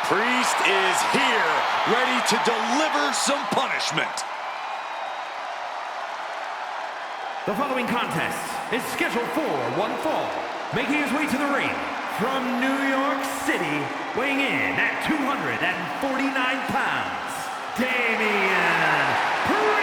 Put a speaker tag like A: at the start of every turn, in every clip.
A: Priest is here, ready to deliver some punishment.
B: The following contest is scheduled for one fall. Making his way to the ring from New York City, weighing in at 249 pounds, Damian Priest!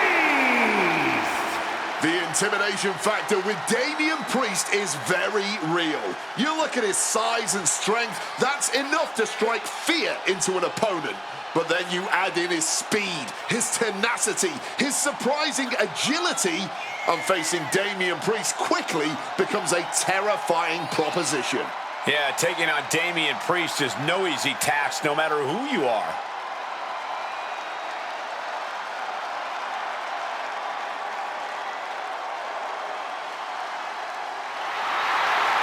C: The intimidation factor with Damian Priest is very real. You look at his size and strength, that's enough to strike fear into an opponent. But then you add in his speed, his tenacity, his surprising agility, and facing Damian Priest quickly becomes a terrifying proposition.
A: Yeah, taking on Damian Priest is no easy task, no matter who you are.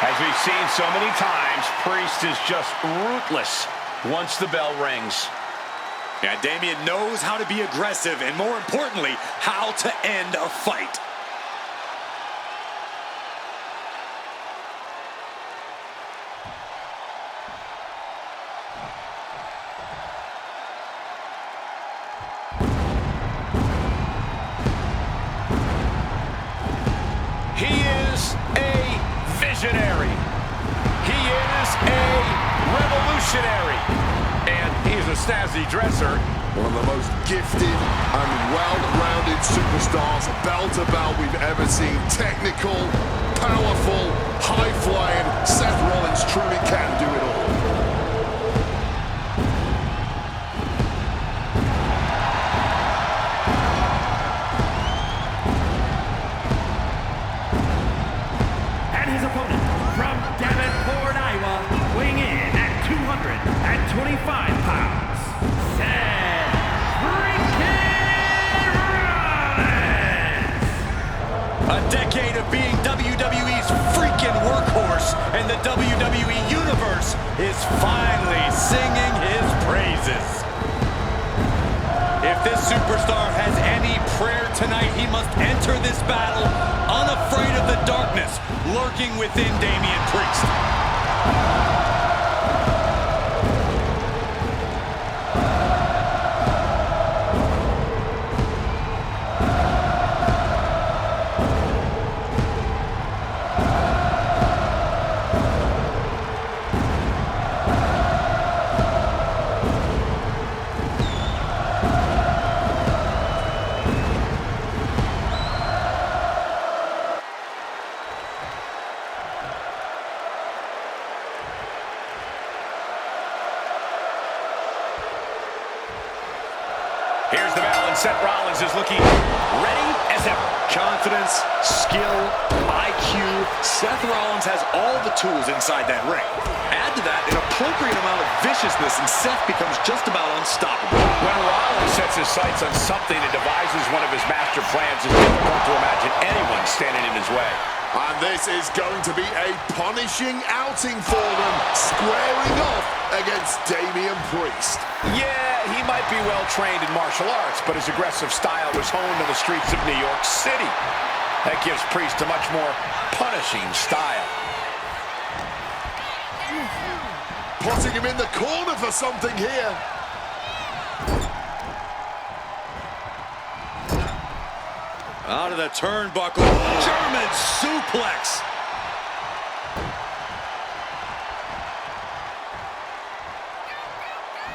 A: As we've seen so many times, Priest is just ruthless once the bell rings. Yeah, Damian knows how to be aggressive and, more importantly, how to end a fight. He is a visionary. He is a revolutionary. And he's a snazzy dresser.
C: One of the most gifted and well-rounded superstars, bell to bell, we've ever seen. Technical, powerful, high-flying. Seth Rollins truly can do it all.
B: And his opponent from Davenport, Iowa, weighing in at 225 pounds, Seth freaking Rollins!
A: A decade of being WWE's freaking workhorse, and the WWE Universe is finally singing his praises. If this superstar has any prayer tonight, he must enter this battle unafraid of the darkness lurking within Damian Priest. Here's the battle, and Seth Rollins is looking ready as ever.
D: Confidence, skill, IQ. Seth Rollins has all the tools inside that ring. Add to that an appropriate amount of viciousness, and Seth becomes just about unstoppable.
A: When Rollins sets his sights on something and devises one of his master plans, it's difficult to imagine anyone standing in his way.
C: And this is going to be a punishing outing for them, squaring off against Damian Priest.
A: Yeah, he might be well trained in martial arts, but his aggressive style was honed on the streets of New York City. That gives Priest a much more punishing style.
C: Putting him in the corner for something here.
D: Out of the turnbuckle, German suplex.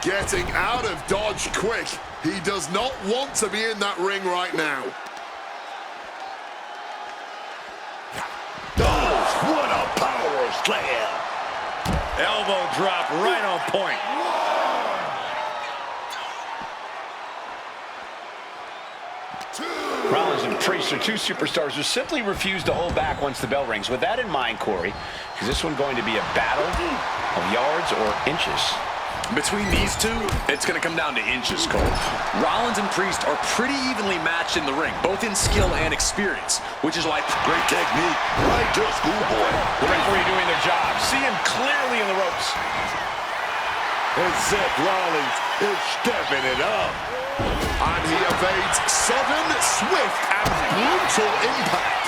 C: Getting out of dodge quick. He does not want to be in that ring right now.
A: Oh, what a power slam! Elbow drop right on point. Rollins and Priest are two superstars who simply refuse to hold back once the bell rings. With that in mind, Corey, is this one going to be a battle of yards or inches?
D: Between these two, it's going to come down to inches, Cole. Rollins and Priest are pretty evenly matched in the ring, both in skill and experience, which is why great technique, right to schoolboy.
A: The referee doing their job. See him clearly in the ropes.
C: And Seth Rollins is stepping it up. And he evades sudden, swift, and brutal impact.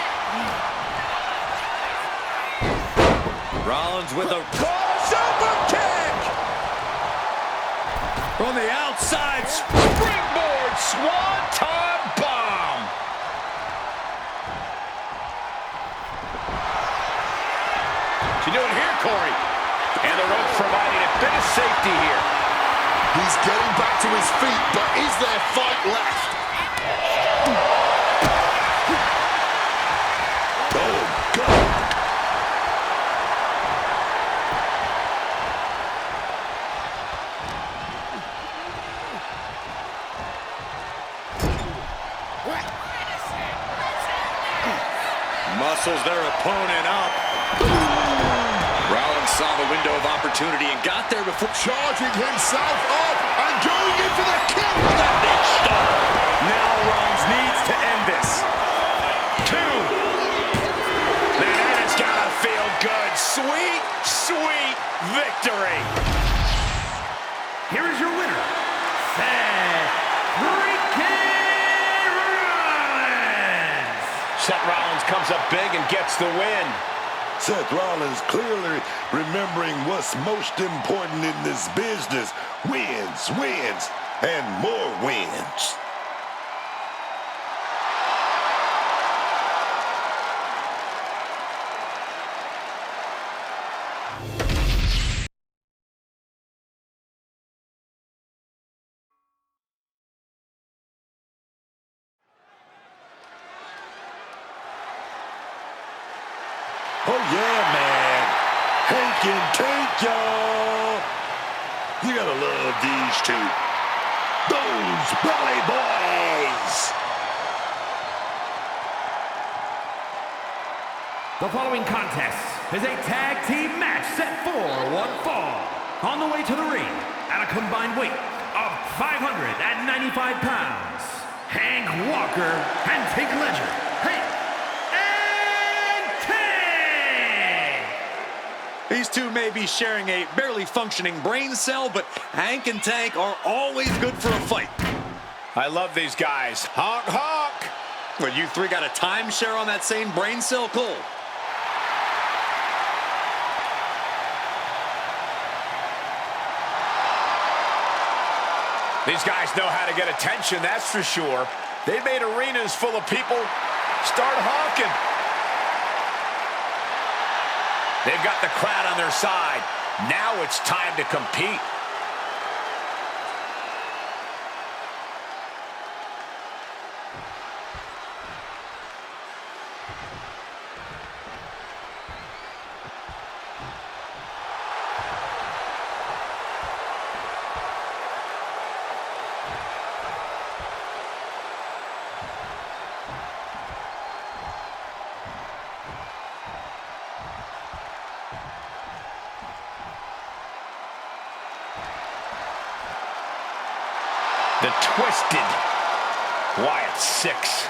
D: Rollins with a
A: super kick! From the outside, springboard swanton bomb. What's he doing here, Corey? And the rope providing a bit of safety here.
C: He's getting back to his feet, but is there fight left? Oh, God.
A: Muscles their opponent up. Rollins saw the window of opportunity and got there before
C: Charging himself up and going in for the kill.
A: that big start. Now Rollins needs to end this. 2. Man, that has gotta feel good. Sweet, sweet victory.
B: Here is your winner, Seth freaking Rollins.
A: Seth Rollins comes up big and gets the win.
E: Seth Rollins clearly remembering what's most important in this business. Wins, wins, and more wins. Oh, yeah, man. Hank and Tank, y'all. You gotta love these two. Those Belly Boys.
B: The following contest is a tag team match set for one fall. On the way to the ring, at a combined weight of 595 pounds, Hank Walker and Tank Ledger. Hank and Tank!
A: These two may be sharing a barely functioning brain cell, but Hank and Tank are always good for a fight. I love these guys. Honk, honk! But you three got a timeshare on that same brain cell, Cole?
F: These guys know how to get attention, that's for sure. They made arenas full of people start honking. They've got the crowd on their side. Now it's time to compete. The Twisted Wyatt 6.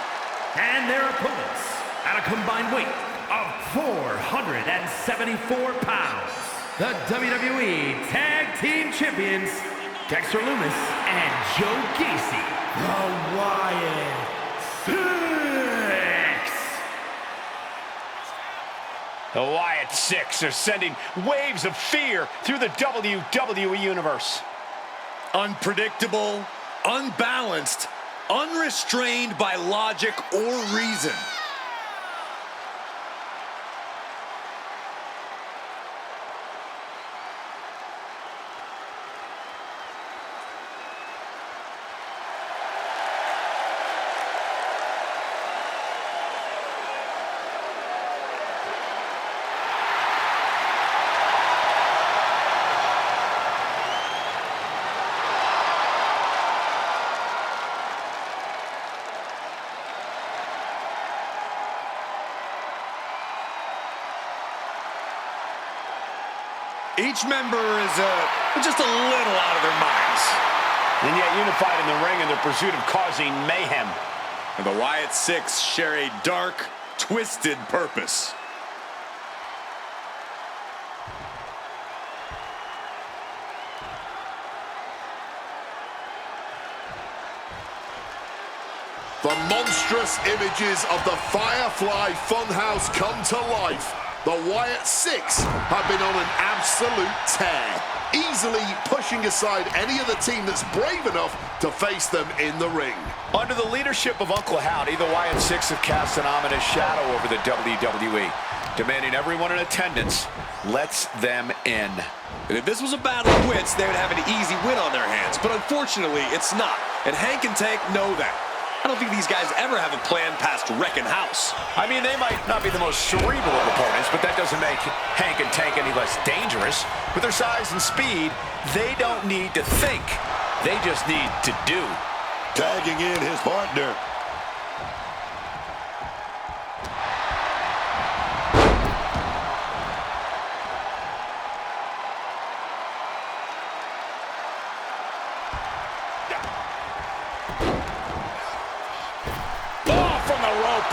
B: And their opponents, at a combined weight of 474 pounds, the WWE Tag Team Champions, Dexter Lumis and Joe Gacy, the Wyatt 6.
F: The Wyatt 6 are sending waves of fear through the WWE Universe.
A: Unpredictable, unbalanced, unrestrained by logic or reason. Each member is just a little out of their minds.
F: And yet unified in the ring in their pursuit of causing mayhem.
A: And the Wyatt 6 share a dark, twisted purpose.
C: The monstrous images of the Firefly Funhouse come to life. The Wyatt 6 have been on an absolute tear. easily pushing aside any other team that's brave enough to face them in the ring.
F: Under the leadership of Uncle Howdy, the Wyatt Six have cast an ominous shadow over the WWE, demanding everyone in attendance lets them in.
D: And if this was a battle of wits, they would have an easy win on their hands. But unfortunately, it's not. And Hank and Tank know that. I don't think these guys ever have a plan past wrecking house.
F: I mean, they might not be the most cerebral of opponents, but that doesn't make Hank and Tank any less dangerous. With their size and speed, they don't need to think. They just need to do.
E: Tagging in his partner.
F: From the rope.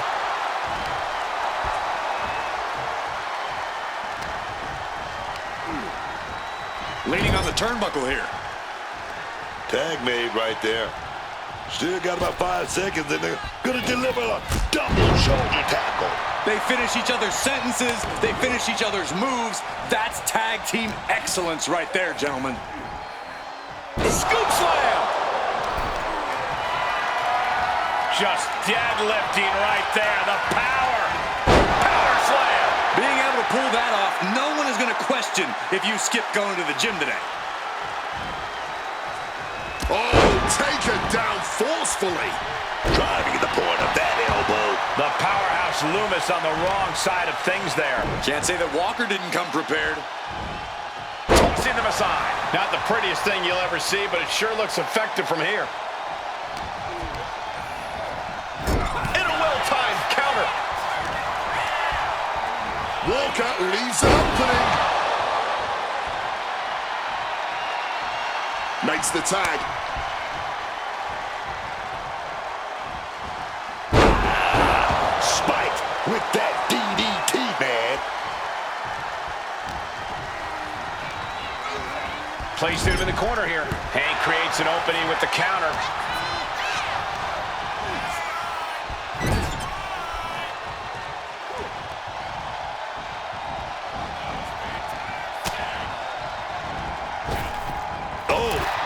D: Leaning on the turnbuckle here.
E: Tag made right there. Still got about 5 seconds, and they're going to deliver a double shoulder tackle.
D: They finish each other's sentences. They finish each other's moves. That's tag team excellence right there, gentlemen.
F: Scoop slam. Just deadlifting right there. The power. Power slam.
D: Being able to pull that off, no one is going to question if you skip going to the gym today.
C: Oh, taken down forcefully.
E: Driving the point of that elbow.
F: The powerhouse Loomis on the wrong side of things there.
D: Can't say that Walker didn't come prepared.
F: Tossing them aside. Not the prettiest thing you'll ever see, but it sure looks effective from here. Counter.
C: Walker leaves an opening. Makes the tag.
E: Spike with that DDT, man.
F: Placed him in the corner here. Hank creates an opening with the counter.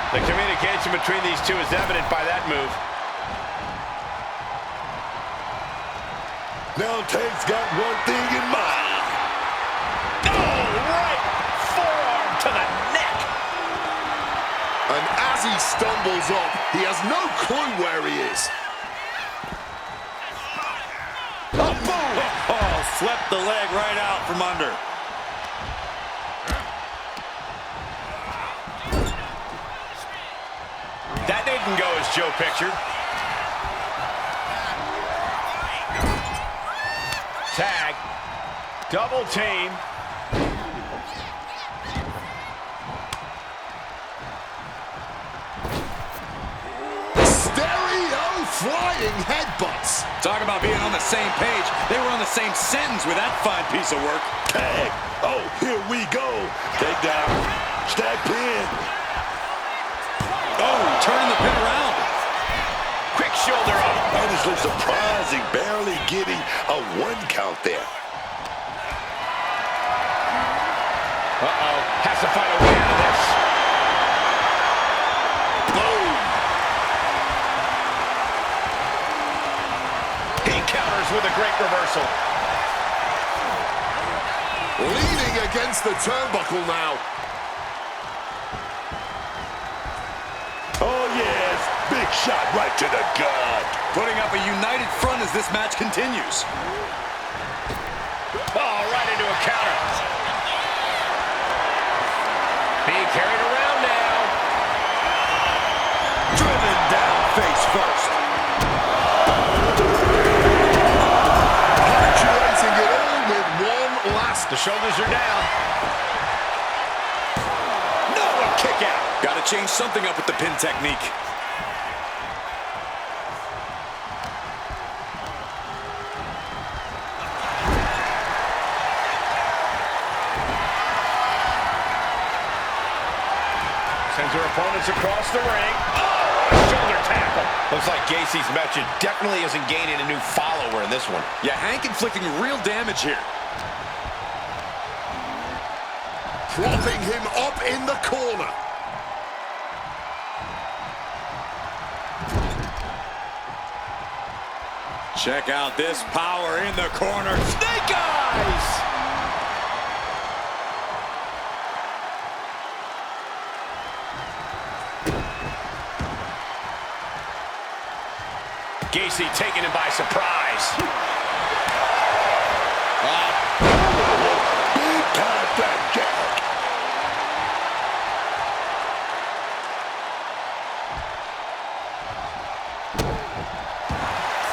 F: The communication between these two is evident by that move.
E: Now Tank's got one thing in mind.
F: Oh, right forearm to the neck.
C: And as he stumbles up, he has no clue where he is.
F: Oh, boom!
D: Oh, swept the leg right out from under.
F: That didn't go as Joe pictured. Tag. Double team.
C: Stereo flying headbutts.
D: Talk about being on the same page. They were on the same sentence with that fine piece of work.
E: Tag. Oh, here we go. Take down. Stack pin.
D: Oh, turning the pin around.
F: Quick shoulder up.
E: That is so surprising. Barely getting a 1 count there.
F: Uh-oh. Has to find a way out of this.
C: Boom.
F: He counters with a great reversal.
C: Leaning against the turnbuckle now.
E: Oh, yes. Big shot right to the gut.
D: Putting up a united front as this match continues.
F: Oh, right into a counter. Being carried around now.
D: Driven down face first.
C: Punctuating it all with one last.
F: The shoulders are down. No, a kick out.
D: Got to change something up with the pin technique.
F: Sends her opponents across the ring. Oh, shoulder tackle. Looks like Gacy's method definitely isn't gaining a new follower in this one.
D: Yeah, Hank inflicting real damage here.
C: propping him up in the corner.
A: Check out this power in the corner. Snake eyes!
F: Gacy taking him by surprise.
E: Big time blackjack.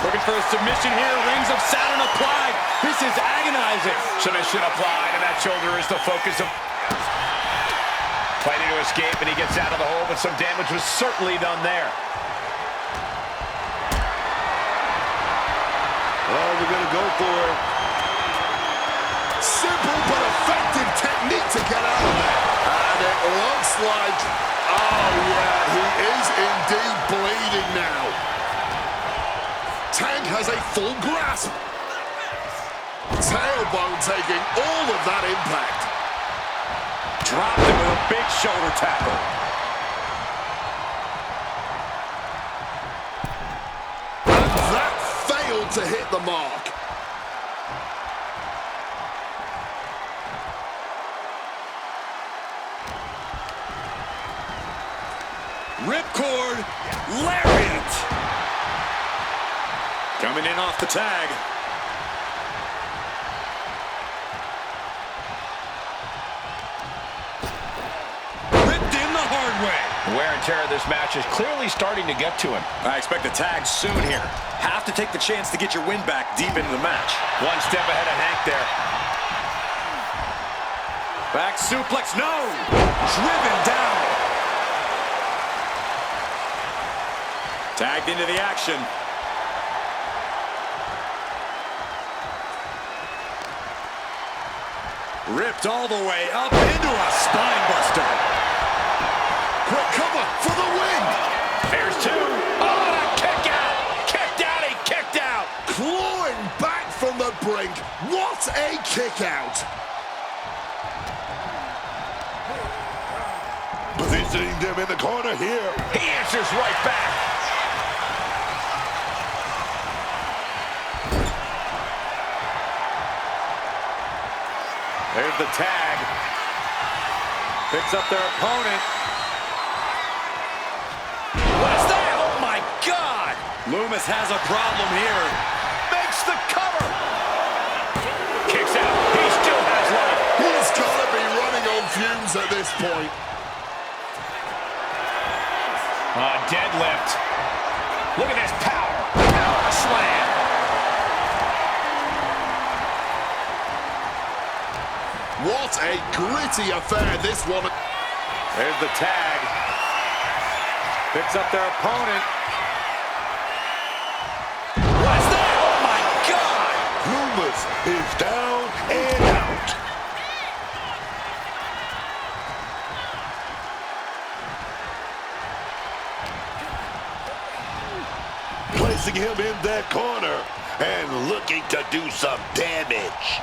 A: Looking for a submission here. Rings of Saturn applied. This is agonizing.
F: Submission applied, and that shoulder is the focus of... Fighting to escape, and he gets out of the hole, but some damage was certainly done there.
E: Oh, we're going to go for it.
C: Simple but effective technique to get out of there. And it looks like... Oh, yeah, he is indeed bleeding now. Tank has a full grasp. Tailbone taking all of that impact.
A: Dropped him with a big shoulder tackle.
C: And that failed to hit the mark.
A: Ripcord, lariat. Coming in off the tag. Ripped in the hard way.
F: The wear and tear of this match is clearly starting to get to him.
A: I expect a tag soon here. Have to take the chance to get your win back deep into the match.
F: One step ahead of Hank there.
A: Back suplex, no! Driven down. Tagged into the action. Ripped all the way up into a spine buster.
C: Quick cover for the win.
F: There's two. Oh, kick out. Kicked out. He kicked out.
C: Clawing back from the brink. What a kick out.
E: Positioning them in the corner here.
F: He answers right back.
A: There's the tag. Picks up their opponent.
F: What is that? Oh, my God.
A: Loomis has a problem here.
F: Makes the cover. Kicks out. He still has life.
C: He's got to be running on fumes at this point.
F: Deadlift. Look at this power. Power slam.
C: What a gritty affair this one.
A: There's the tag. Picks up their opponent.
F: What's that? Oh, my God.
E: Loomis is down and out. Placing him in that corner and looking to do some damage.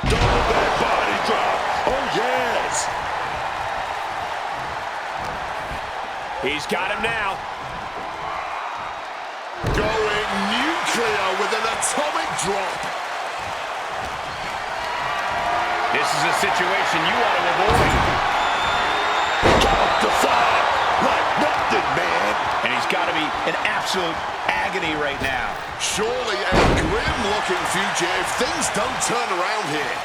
E: Double back body drop. Oh, yes.
F: He's got him now.
C: Going nuclear with an atomic drop.
F: This is a situation you want to avoid.
E: Top to side. Like nothing, man.
F: And he's got to be in absolute agony right now.
C: Surely a grim-looking future if things don't turn around here.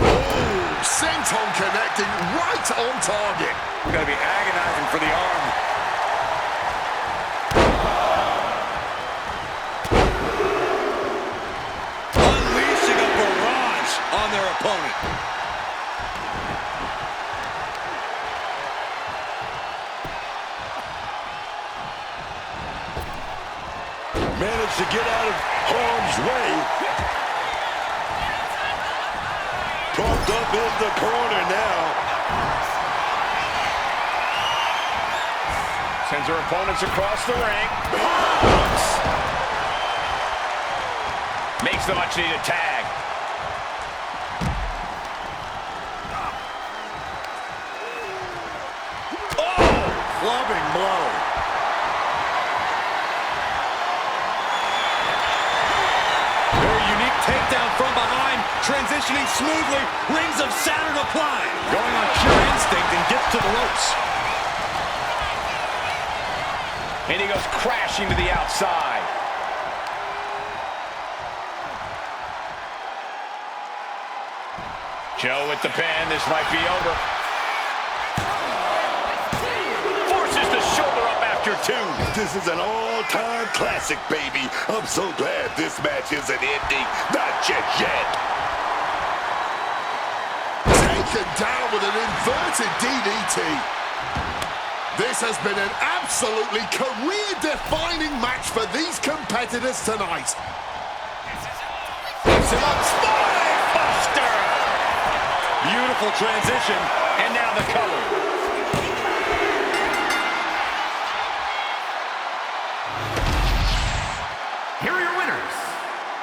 C: Oh, senton connecting right on target.
A: We're going to be agonizing for the arm. Unleashing a barrage on their opponent.
E: Managed to get out of harm's way. Wrapped up in the corner now.
F: Sends her opponents across the ring. Makes the much needed tag. Oh, clubbing blow.
A: Very unique takedown from behind, transitioning smoothly, rings of Saturn applied. Going on pure instinct and gets to the ropes.
F: And he goes crashing to the outside. Joe with the pin. This might be over. Forces the shoulder up after two.
E: This is an all-time classic, baby. I'm so glad this match isn't ending. Not just yet.
C: Taken down with an inverted DDT. This has been an absolutely career-defining match for these competitors tonight.
F: Puts him up. Spine buster. Beautiful transition. And now the cover.
B: Here are your winners,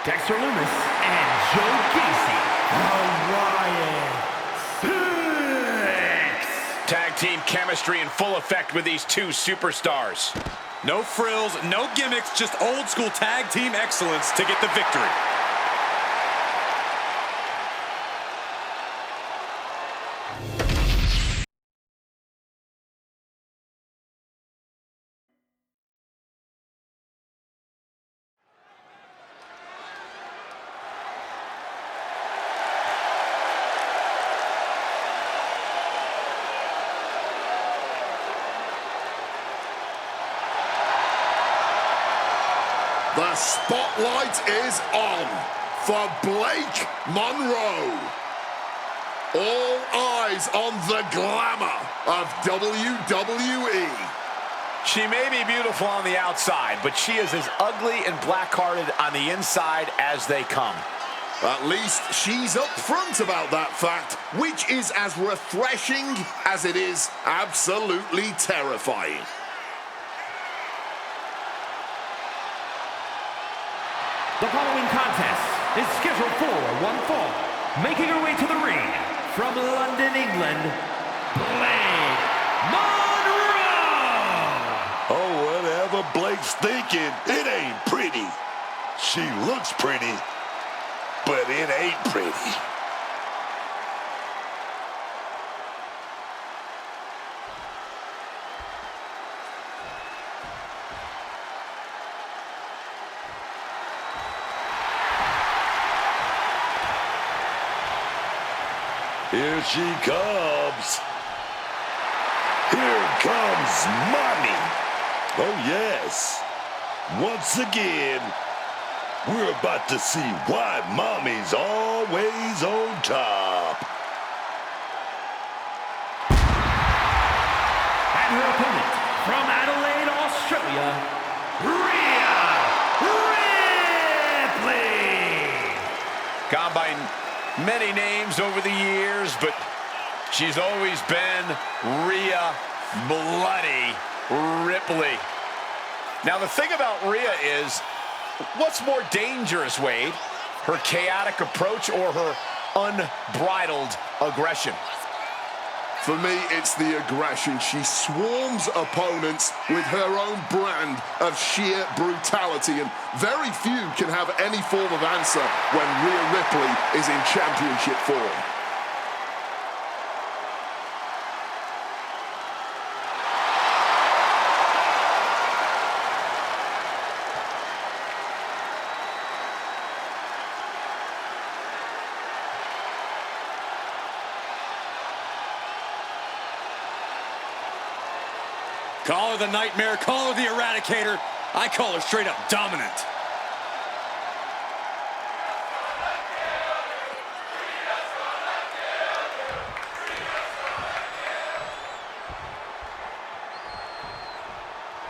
B: Dexter Lumis and Joe Gacy. Orion
F: Tag team chemistry in full effect with these two superstars.
A: No frills, no gimmicks, just old school tag team excellence to get the victory.
C: The spotlight is on for Blake Monroe. All eyes on the glamour of WWE.
F: She may be beautiful on the outside, but she is as ugly and black-hearted on the inside as they come.
C: At least she's upfront about that fact, which is as refreshing as it is absolutely terrifying.
B: The following contest is scheduled for one fall. Making her way to the ring from London, England, Blake Monroe!
E: Oh, whatever Blake's thinking, it ain't pretty. She looks pretty, but it ain't pretty. Here she comes. Here comes Mommy. Oh, yes. Once again, we're about to see why Mommy's always on top.
B: And her opponent from Adelaide, Australia, Rhea Ripley.
F: Gone by many names over the years, but she's always been Rhea Bloody Ripley. Now, the thing about Rhea is, what's more dangerous, Wade? Her chaotic approach or her unbridled aggression?
C: For me, it's the aggression. She swarms opponents with her own brand of sheer brutality, and very few can have any form of answer when Rhea Ripley is in championship form.
A: Call her the Nightmare, call her the Eradicator. I call her straight up dominant.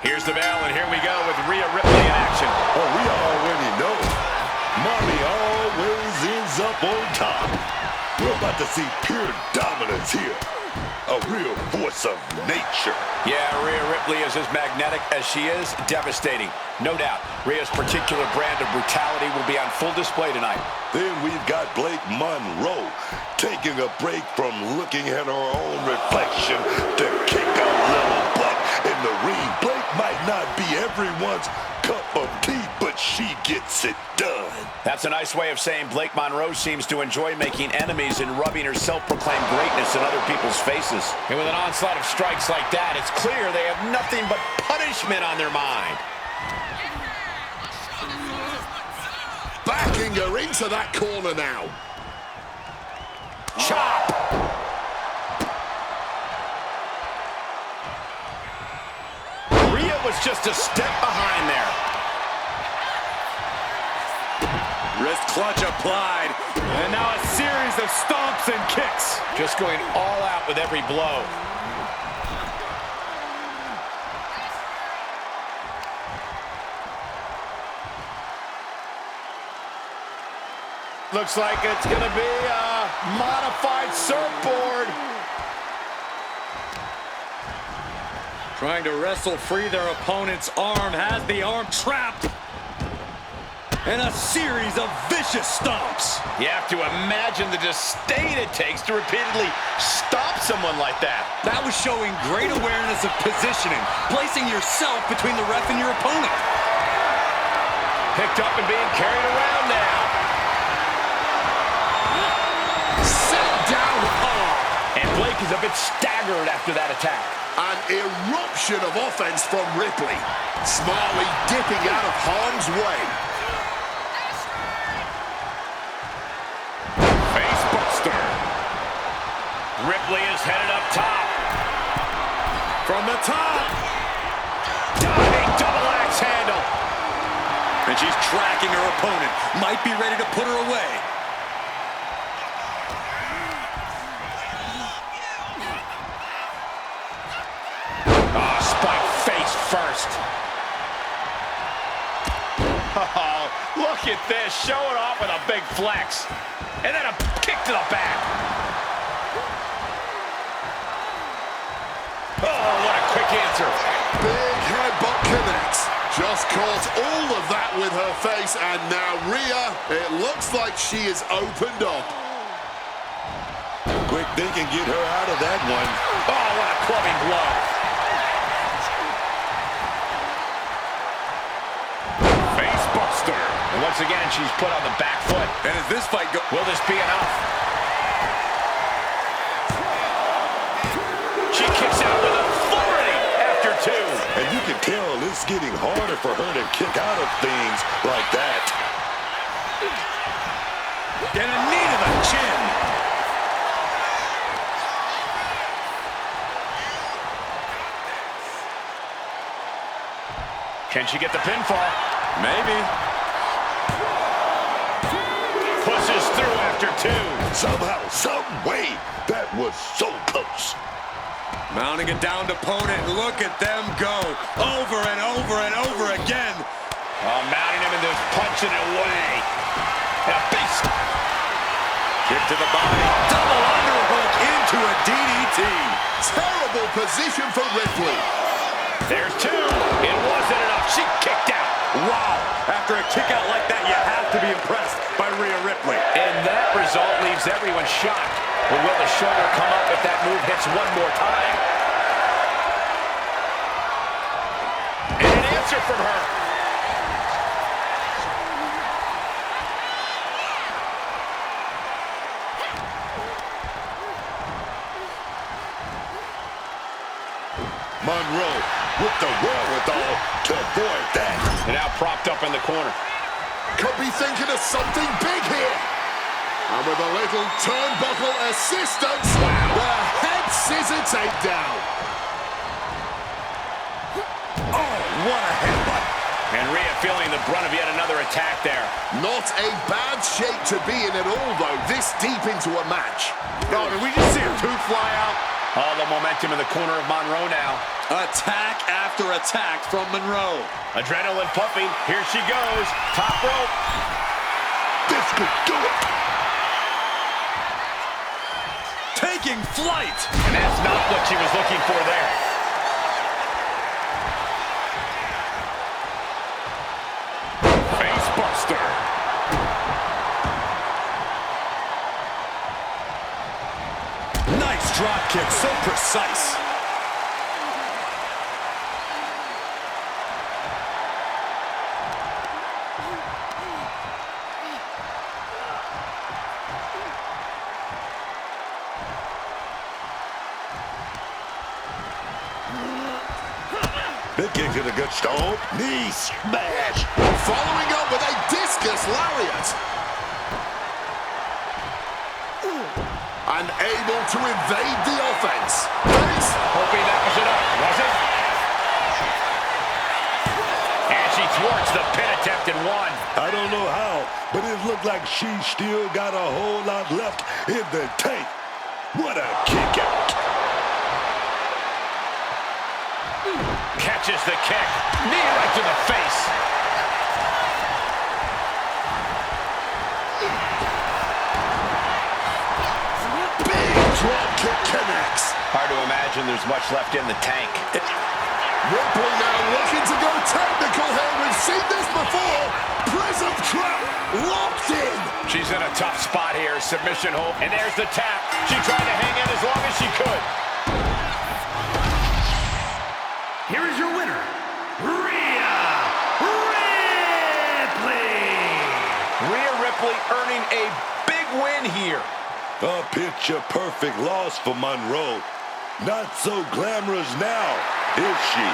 F: Here's the bell, and here we go with Rhea Ripley in action.
E: Oh, we already know. Mommy always ends up on top. We're about to see pure dominance here. A real force of nature.
F: Yeah, Rhea Ripley is as magnetic as she is devastating. No doubt, Rhea's particular brand of brutality will be on full display tonight.
E: Then we've got Blake Monroe taking a break from looking at her own reflection to kick a little butt in the ring. Blake might not be everyone's cup of tea, but she gets it done.
F: That's a nice way of saying Blake Monroe seems to enjoy making enemies and rubbing her self-proclaimed greatness in other people's faces. And with an onslaught of strikes like that, it's clear they have nothing but punishment on their mind.
C: Backing her into that corner now.
F: Chop! Rhea was just a step behind there.
A: Wrist clutch applied, and now a series of stomps and kicks.
F: Just going all out with every blow. Looks like it's going to be a modified surfboard.
A: Trying to wrestle free their opponent's arm, has the arm trapped. And a series of vicious stomps.
F: You have to imagine the disdain it takes to repeatedly stop someone like that.
A: That was showing great awareness of positioning, placing yourself between the ref and your opponent.
F: Picked up and being carried around now.
C: Set down hard.
F: And Blake is a bit staggered after that attack.
C: An eruption of offense from Ripley. Smartly dipping out of harm's way.
F: Facebuster. Ripley is headed up top.
A: From the top.
F: Diving double axe handle.
A: And she's tracking her opponent. Might be ready to put her away.
F: Oh, spike face first. Oh, look at this. Showing off with a big flex. And then a kick to the back. Oh, what a quick answer.
C: Big headbutt connects. Just caught all of that with her face, and now Rhea, it looks like she is opened up.
E: Quick thinking, get her out of that one.
F: Oh, what a clubbing blow. Facebuster. And once again, she's put on the back foot.
A: And as this fight goes,
F: Will this be enough? She kicks out with authority after two.
E: And you can tell it's getting harder for her to kick out of things like that.
A: and a knee to the chin.
F: Can she get the pinfall?
A: Maybe.
F: Pushes through after two.
E: Somehow, some way, that was so close.
A: Mounting a downed opponent. Look at them go. Over and over and over again.
F: Oh, mounting him and just punching it away. And a beast.
A: Kick to the body. Double underhook into a DDT.
C: Terrible position for Ripley.
F: There's two. It wasn't enough. She kicked out.
A: Wow. After a kick out like that, you have to be impressed by Rhea Ripley.
F: And that result leaves everyone shocked. But will the shoulder come up if that move hits one more time? And an answer from her.
E: Monroe with the wherewithal to avoid that.
F: And now propped up in the corner.
C: Could be thinking of something big here. And with a little turnbuckle assistance, the head scissor takedown.
A: Oh, what a headbutt.
F: And Rhea feeling the brunt of yet another attack there.
C: Not a bad shape to be in at all, though, this deep into a match.
A: Oh, did we just see a tooth fly out?
F: All the momentum in the corner of Monroe now.
A: Attack after attack from Monroe.
F: Adrenaline pumping. Here she goes. Top rope.
E: This could do it.
A: taking flight.
F: And that's not what she was looking for there. Face buster.
A: Nice drop kick, so precise.
E: Big kick to the good stomp. Knee smash.
C: Following up with a discus lariat. And able to evade the offense. Face.
F: Hoping that was enough, was it? And she thwarts the pin attempt in one.
E: I don't know how, but it looked like she still got a whole lot left in the tank. What a kick out.
F: Catches the kick. Knee right to the face.
C: Big drop kick connects.
F: Hard to imagine there's much left in the tank.
C: Ripley now looking to go technical here. We've seen this before. Prism trap locked in.
F: She's in a tough spot here. Submission hold. And there's the tap. She tried to hang in as long as she could.
B: Here is your winner, Rhea Ripley.
F: Rhea Ripley earning a big win here.
E: A picture-perfect loss for Monroe. Not so glamorous now, is she?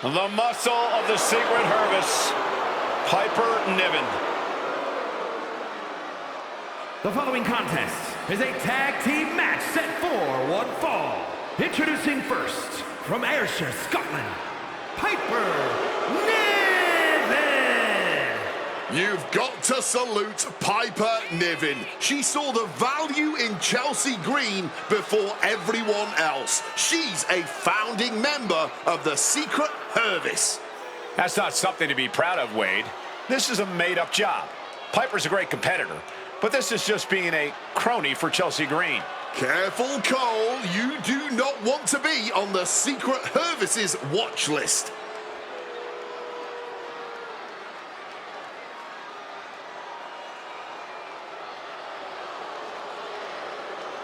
F: The muscle of the Secret Hervis, Piper Niven.
B: The following contest is a tag team match set for one fall. Introducing first, from Ayrshire, Scotland, Piper Niven.
C: You've got to salute Piper Niven. She saw the value in Chelsea Green before everyone else. She's a founding member of the Secret Hervis.
F: That's not something to be proud of, Wade. This is a made-up job. Piper's a great competitor, but this is just being a crony for Chelsea Green.
C: Careful, Cole. You do not want to be on the Secret Hervis's watch list.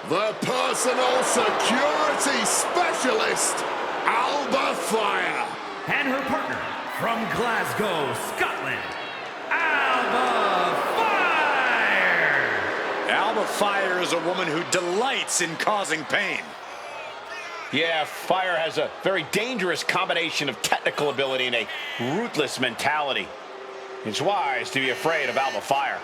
C: The personal security specialist, Alba Fire.
B: And her partner, from Glasgow, Scotland, Alba Fire.
A: Alba Fire is a woman who delights in causing pain.
F: Yeah, Fire has a very dangerous combination of technical ability and a ruthless mentality. It's wise to be afraid of Alba Fire.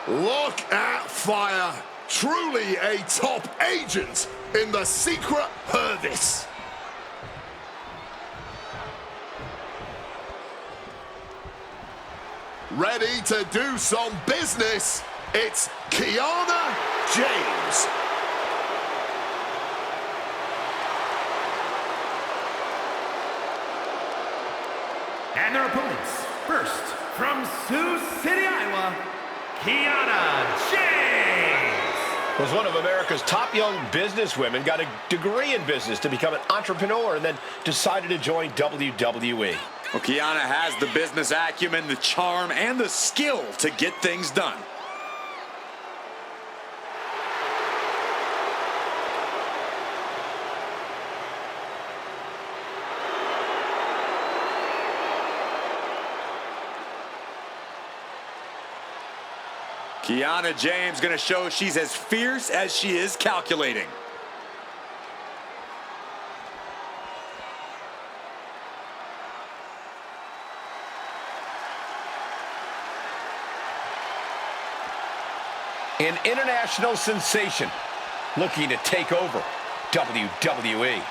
C: Look at Fire. Truly a top agent in the Secret Hervis. Ready to do some business, it's Kiana James.
B: And their opponents, first, from Sioux City, Iowa, Kiana James.
F: Was one of America's top young businesswomen, got a degree in business to become an entrepreneur, and then decided to join WWE.
A: Well, Kiana has the business acumen, the charm, and the skill to get things done. Kiana James going to show she's as fierce as she is calculating.
F: An international sensation, looking to take over WWE.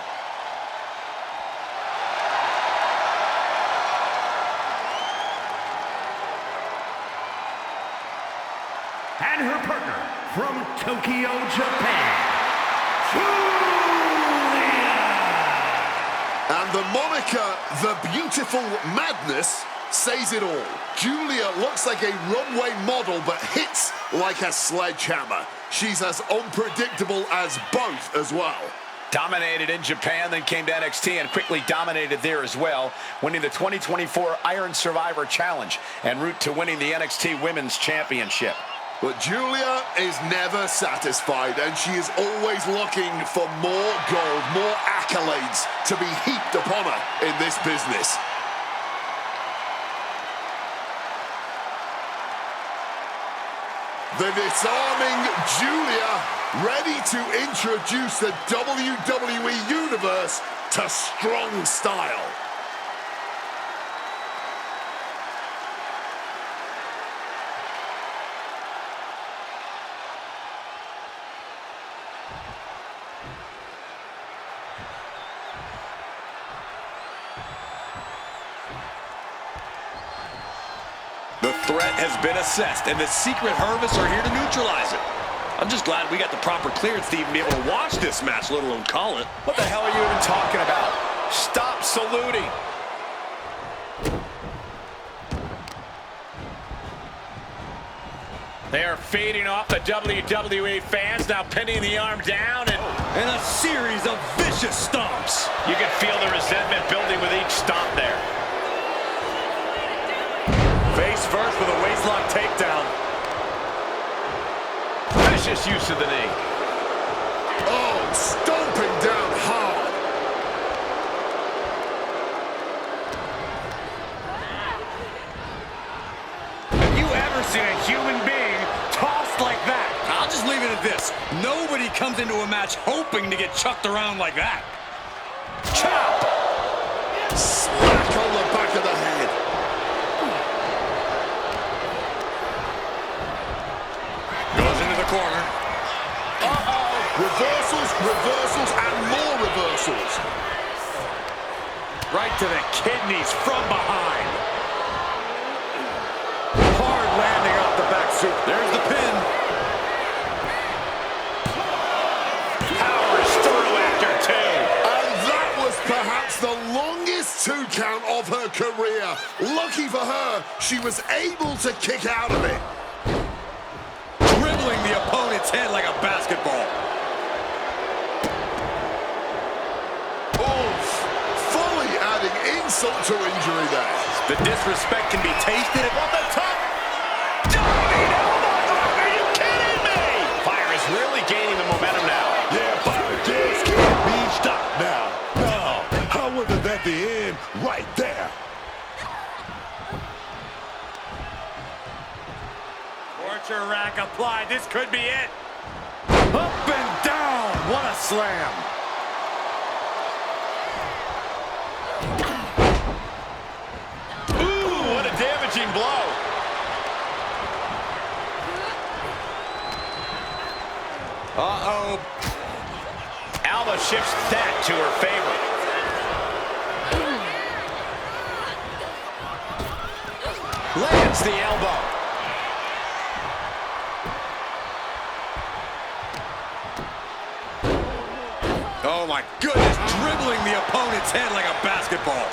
B: And her partner from Tokyo, Japan, Julia.
C: And the moniker, The Beautiful Madness, says it all. Julia looks like a runway model, but hits like a sledgehammer. She's as unpredictable as both as well.
F: Dominated in Japan, then came to NXT and quickly dominated there as well, winning the 2024 Iron Survivor Challenge en route to winning the NXT Women's Championship.
C: But Julia is never satisfied, and she is always looking for more gold, more accolades to be heaped upon her in this business. The disarming Julia, ready to introduce the WWE Universe to strong style.
A: The threat has been assessed, and the Secret Harvests are here to neutralize it. I'm just glad we got the proper clearance to even be able to watch this match, let alone call it.
F: What the hell are you even talking about? Stop saluting. They are feeding off the WWE fans, now pinning the arm down
A: And a series of vicious stomps.
F: you can feel the resentment building with each stomp there.
A: Face first with a waistlock takedown.
F: Vicious use of the knee.
C: Oh, stomping down hard.
A: Have you ever seen a human being tossed like that? I'll just leave it at this. Nobody comes into a match hoping to get chucked around like that.
C: Chop! Smack on the back of the head.
A: Goes into the corner.
C: Uh-oh. Reversals, reversals, and more reversals.
A: Right to the kidneys from behind. Hard landing off the back soup. There's the pin.
F: Powers through after two.
C: And that was perhaps the longest 2 count of her career. Lucky for her, she was able to kick out of it.
A: Dribbling the opponent's head like a basketball.
C: Oof. Fully adding insult to injury there.
A: The disrespect can be tasted at
F: On the top. Diving elbow drop. Are you kidding me? Fire is really gaining the momentum now.
E: Yeah, Fire just can't be stopped now. No, how was it at the end? Right there.
A: torture rack applied. This could be it. Up and down. What a slam.
F: Ooh, what a damaging blow.
A: Uh-oh.
F: Alba shifts that to her favor. Lands the elbow.
A: Oh, my goodness. Dribbling the opponent's head like a basketball.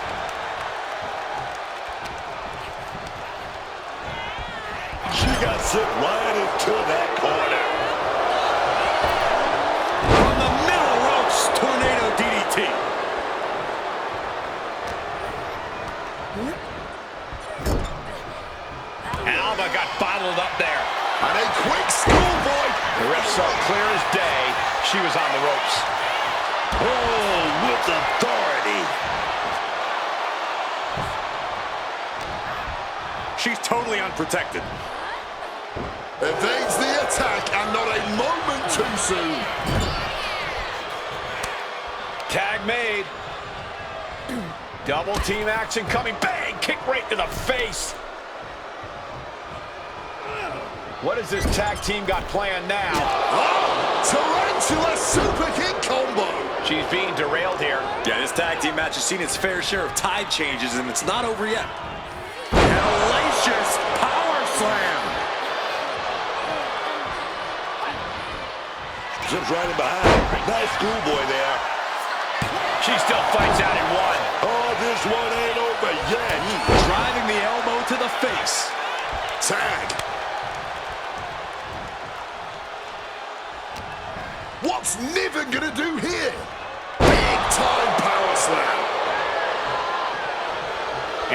E: She got sent right into that corner.
A: From the middle ropes, tornado DDT.
F: Alba got bottled up there.
C: And a quick schoolboy.
F: The ref saw clear as day she was on the ropes.
E: Oh, with authority.
A: She's totally unprotected.
C: Evades the attack and not a moment too soon.
F: Tag made. Double team action coming. Bang! Kick right to the face. What has this tag team got planned now?
C: Oh, tarantula super kick combo.
F: She's being derailed here.
A: Yeah, this tag team match has seen its fair share of tide changes, and it's not over yet. Hellacious power slam.
E: Zips right in behind. Nice schoolboy there.
F: She still fights out in one.
E: Oh, this one ain't over yet.
A: Driving the elbow to the face.
C: Tag. What's Niven gonna do here? Big time power slam.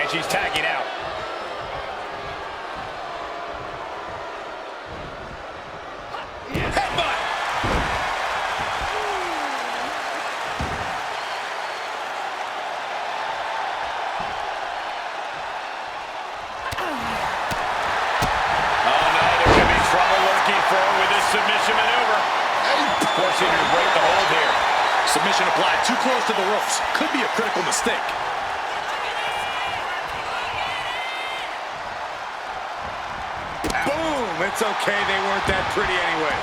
F: And she's tagging out.
A: Headbutt.
F: Submission maneuver. Forcing her to break the hold here.
A: Submission applied too close to the ropes. Could be a critical mistake. Boom! It's okay, they weren't that pretty anyway.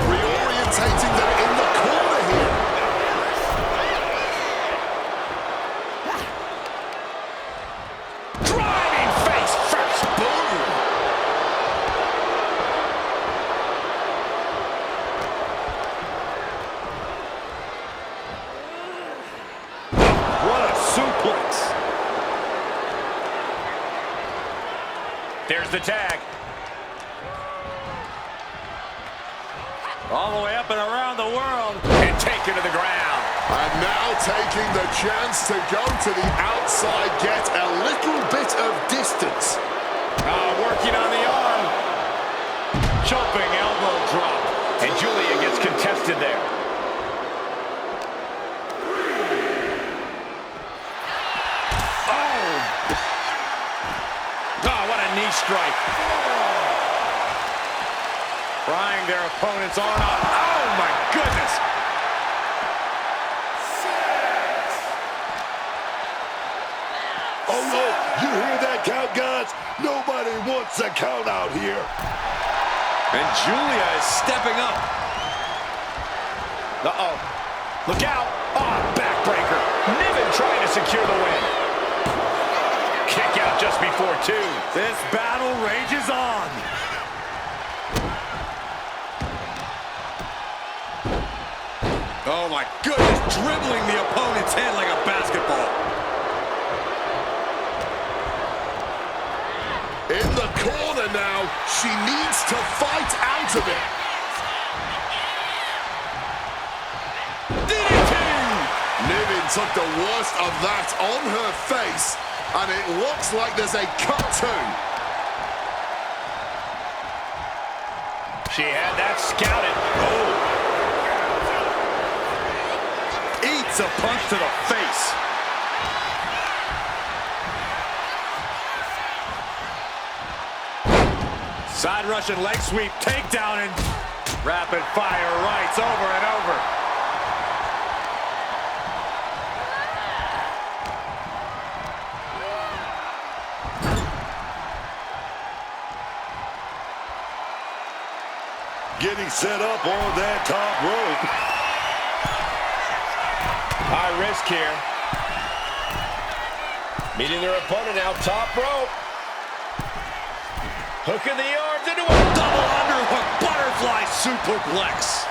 C: Reorientating them in the corner here.
F: Driving face first.
C: Boom!
E: What a suplex.
F: There's the tag.
A: All the way up and around the world.
F: And taken to the ground.
C: And now taking the chance to go to the outside, get a little bit of distance.
F: Working on the arm. Jumping elbow drop. And Julia gets contested there. Oh, what a knee strike. Prying their opponent's arm out. Oh, my goodness.
E: Oh, no. You hear that count, guys? Nobody wants a count out here.
A: And Julia is stepping up.
F: Uh-oh. Look out. Oh, backbreaker. Niven trying to secure the win. Kick out just before two.
A: This battle rages on. Oh my goodness, dribbling the opponent's head like a basketball.
C: In the corner now, she needs to fight out of it.
A: DDT!
C: Niven took the worst of that on her face, and it looks like there's a cut too.
F: She had that scouted. Oh.
A: Eats a punch to the face. Side Russian leg sweep, takedown, and rapid fire rights over and over.
E: Getting set up on that top rope.
F: High risk here. Meeting their opponent now, top rope. Hook in the arms into a
A: Double underhook, butterfly superplex.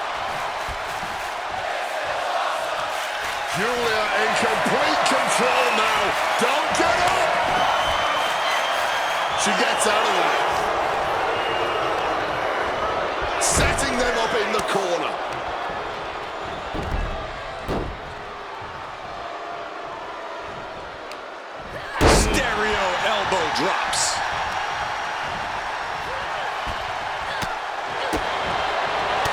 C: Julia in complete control now. Don't get up! She gets out of there. Setting them up in the corner.
A: Stereo elbow drops.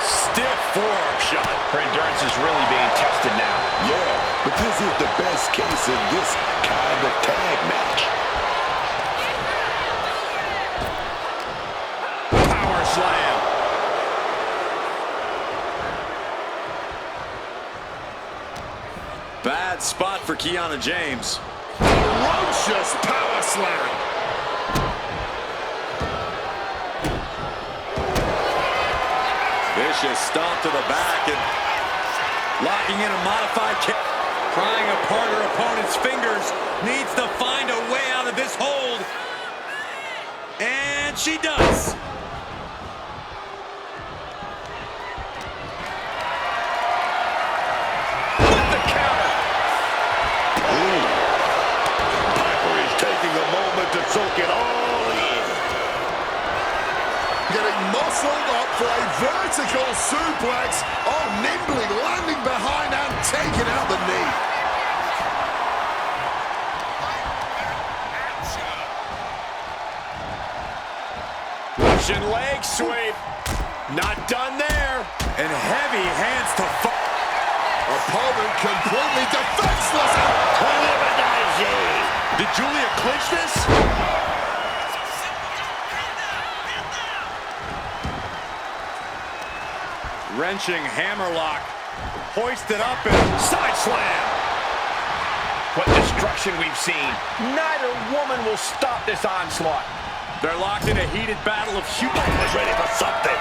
A: Stiff forearm shot.
F: Her endurance is really being tested now.
E: Yeah, but this is the best case in this kind of tag match.
A: Power slam. Bad spot for Kiana James.
C: Ferocious power slam.
A: vicious stomp to the back and locking in a modified kick. Prying apart her opponent's fingers. Needs to find a way out of this hold. And she does.
F: With the counter.
E: Piper is taking a moment to soak it all in.
C: Getting muscled up for a vertical suplex. Oh, nimbly landing behind and taking out the knee.
F: Russian leg sweep. Not done there.
A: And heavy hands to
C: Opponent completely defenseless.
A: Did Julia clinch this? Wrenching hammerlock. Hoisted up and
F: Side slam. What destruction we've seen. Neither woman will stop this onslaught.
A: they're locked in a heated battle of
E: Was ready for something.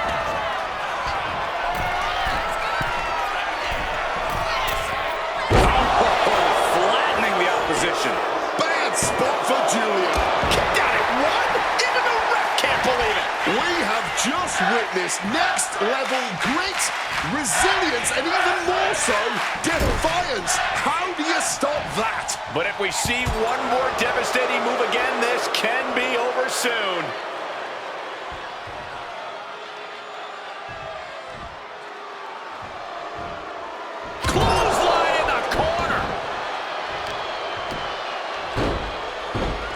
A: flattening the opposition.
C: Bad spot for Julia.
F: Kicked out at one. Even the ref can't believe it.
C: We have just witnessed next level grit, resilience, and even more so, defiance. How do you stop that?
F: But if we see one more devastating move again, this can be over soon. Clothesline in the corner.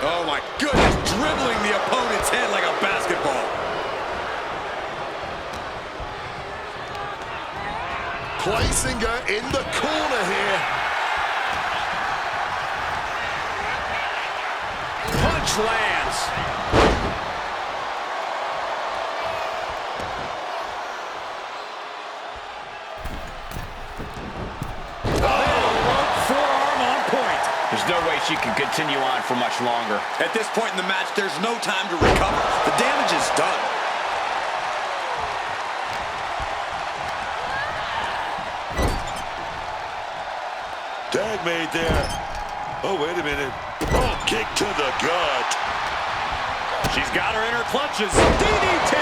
A: Oh my goodness, dribbling the opponent's head like a basketball.
C: Placing her in the corner here.
F: Punch lands.
A: Forearm on point.
F: There's no way she can continue on for much longer.
A: At this point in the match, there's no time to recover. The damage is done.
E: Tag made there. Oh, wait a minute. Oh, kick to the gut.
A: She's got her in her clutches. DDT!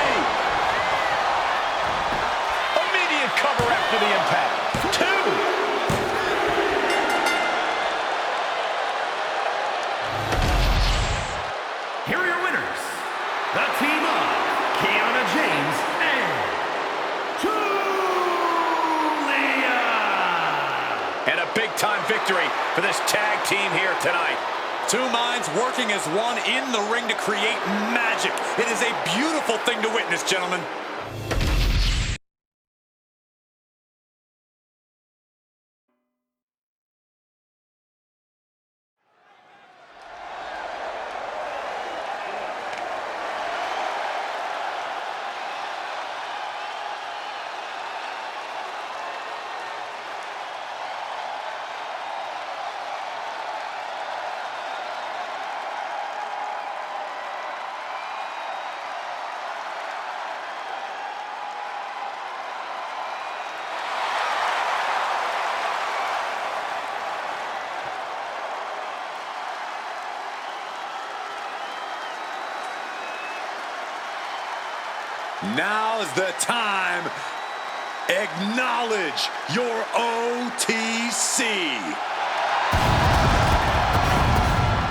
F: Immediate cover after the impact. Two.
B: Here are your winners, the team of Kiana James and Julia.
F: And a big-time victory for this tag team here tonight.
A: Two minds working as one in the ring to create magic. It is a beautiful thing to witness, gentlemen. Now is the time. Acknowledge your OTC.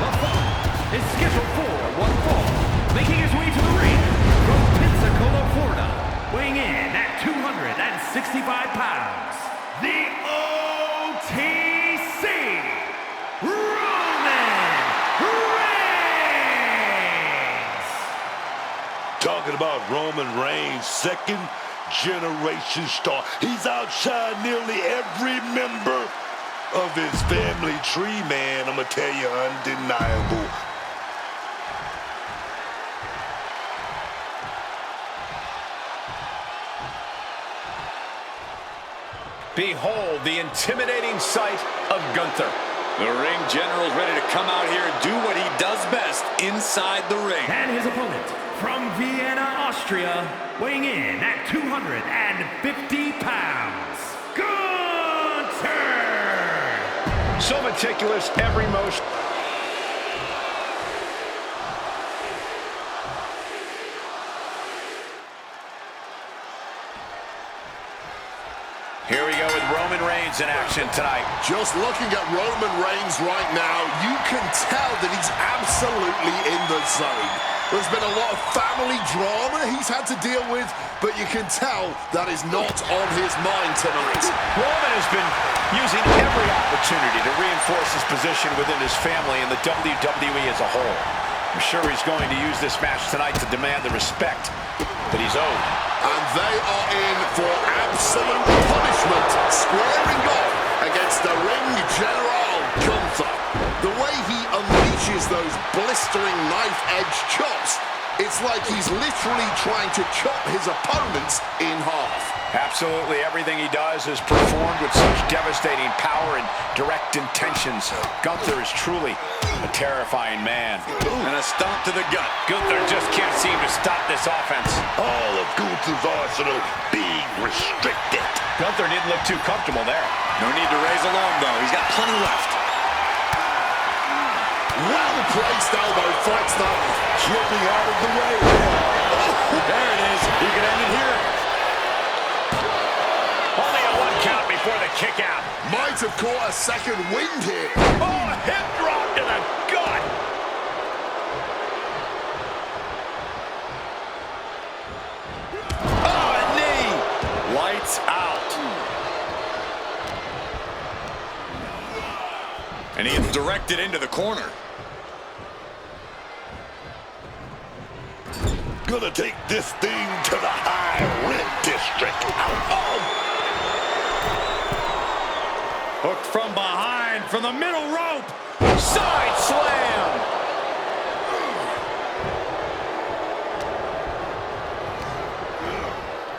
B: The following is scheduled for one fall, making his way to the ring from Pensacola, Florida, weighing in at 265 pounds, the OTC, Roman Reigns!
E: Talking about Roman Reigns, second generation star. He's outshined nearly every member of his family tree, man. I'm gonna tell you, undeniable.
F: Behold the intimidating sight of Gunther.
A: The ring general's ready to come out here and do what he does best inside the ring.
B: And his opponent from Vienna, Austria, weighing in at 250 pounds, Gunther!
F: So meticulous, every motion. Here we go with Roman Reigns in action tonight.
C: Just looking at Roman Reigns right now, you can tell that he's absolutely in the zone. There's been a lot of family drama he's had to deal with, but you can tell that is not on his mind tonight.
F: Roman has been using every opportunity to reinforce his position within his family and the WWE as a whole. I'm sure he's going to use this match tonight to demand the respect that he's owed.
C: And they are in for absolute punishment, squaring off against the ring general, Gunther. The way he unleashes those blistering knife-edge chops, it's like he's literally trying to chop his opponents in half.
F: Absolutely everything he does is performed with such devastating power and direct intentions. Gunther is truly a terrifying man.
A: And a stomp to the gut.
F: Gunther just can't seem to stop this offense.
E: All of Gunther's arsenal being restricted.
F: Gunther didn't look too comfortable there.
A: No need to raise alarm, though. He's got plenty left.
C: Well-placed elbow fights that.
E: Slipping out of the way.
A: There it is. He can end it here.
F: Only a one count before the kick out.
C: Might have caught a second wind here.
F: Oh, a hip drop to the gut.
A: Oh, a knee. Lights out. And he is directed into the corner.
E: Gonna take this thing to the high rent district.
A: Hooked from behind, from the middle rope. Side slam.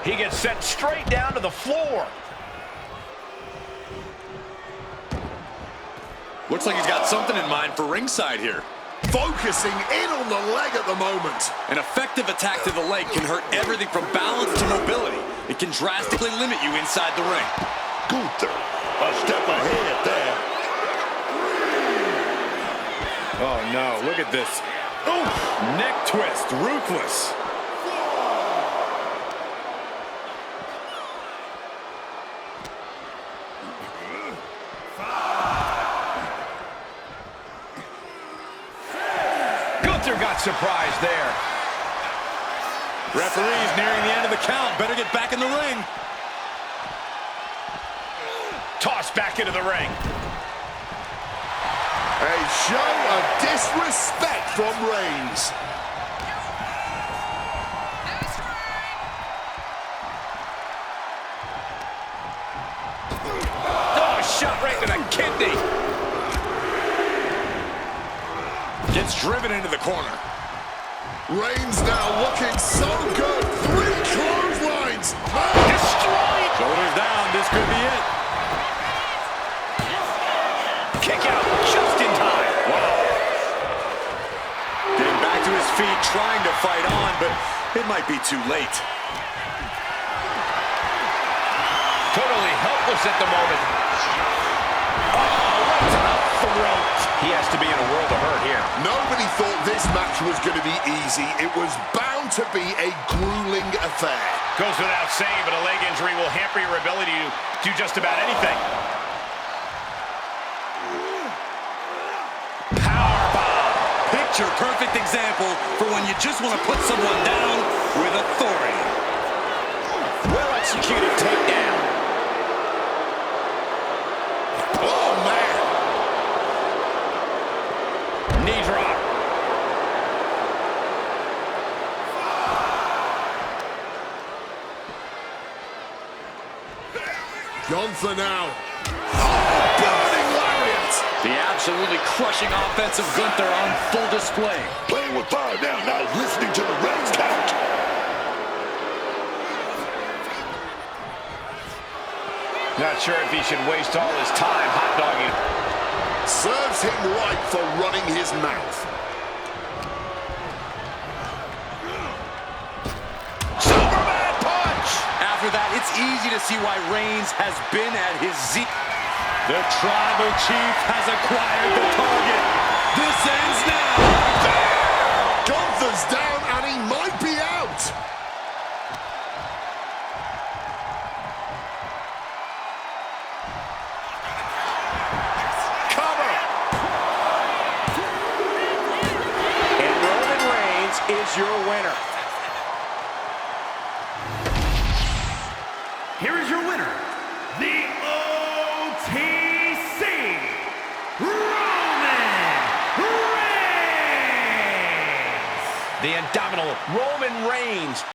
F: He gets sent straight down to the floor.
A: Looks like he's got something in mind for ringside here.
C: Focusing in on the leg at the moment.
A: An effective attack to the leg can hurt everything from balance to mobility. It can drastically limit you inside the ring.
E: Gunther, a step ahead there.
A: Oh, no. Look at this. Oof. Neck twist. Ruthless.
F: Gunther got surprised there.
A: Referee's nearing the end of the count. Better get back in the ring.
F: Tossed back into the ring.
C: A show of disrespect from Reigns.
F: Oh, shot right to the kidney.
A: Gets driven into the corner.
C: Reigns now looking so good. 3 clotheslines.
F: Destroyed.
A: Shoulders down. This could be it.
F: Kick out just in time.
A: Wow. Getting back to his feet, trying to fight on, but it might be too late.
F: Totally helpless at the moment. Oh, right to the throat. He has to be in a world of hurt here.
C: Nobody thought this match was going to be easy. It was bound to be a grueling affair.
F: Goes without saying, but a leg injury will hamper your ability to do just about anything.
A: Powerbomb. Picture perfect example for when you just want to put someone down with authority.
F: Well executed takedown.
C: Oh, man.
F: Knee drop.
C: Gunther now. Oh, burning lariat.
A: The absolutely crushing offense of Gunther on full display.
E: Playing with fire now, not listening to the ref's count.
F: Not sure if he should waste all his time hot dogging.
C: Serves him right for running his mouth.
F: Superman punch!
A: After that, it's easy to see why Reigns has been at his zenith.
B: The Tribal Chief has acquired the target. This ends now.
C: Gunther's down and he might be out.
F: Cover! And Roman Reigns is your winner.
B: Here is your winner, the OTC, Roman Reigns.
F: The indomitable Roman Reigns